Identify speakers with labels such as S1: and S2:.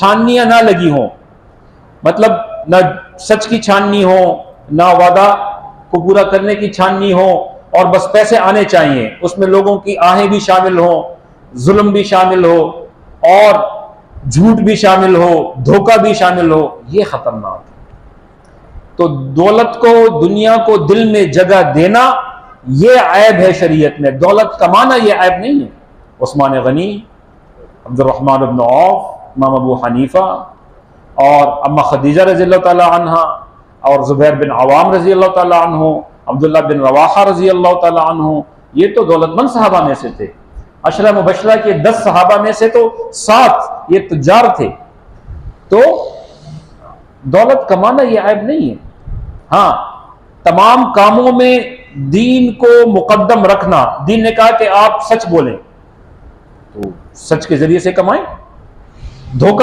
S1: छाननियां ना लगी हों, मतलब ना सच की छाननी हो, ना वादा को पूरा करने की छाननी हो, और बस पैसे आने चाहिए, उसमें लोगों की आहें भी शामिल हो, जुल्म भी शामिल हो, और झूठ भी शामिल हो, धोखा भी शामिल हो, यह खतरनाक है। तो दौलत को, दुनिया को दिल में जगह देना, यह ऐब है शरीयत में। दौलत कमाना यह ऐब नहीं है। उस्मान गनी, अब्दुर्रहमान इब्न औफ, इमाम अबू हनीफा और अम्मा खदीजा रज़ी अल्लाह ताला अन्हा और ज़ुबैर बिन अवाम रज़ी अल्लाह ताला अन्हु, अब्दुल्ला बिन रवाहा रज़ी अल्लाह ताला अन्हु, ये तो दौलतमंद सहाबा में से थे। अशरा मुबशरा के 10 सहाबा में से तो 7 ये तुजार थे। तो दौलत कमाना ये ऐब नहीं है। हाँ, तमाम कामों में दीन को मुकद्दम रखना। दीन ने कहा कि आप सच बोलें, तो सच के जरिए से कमाएं, धोखा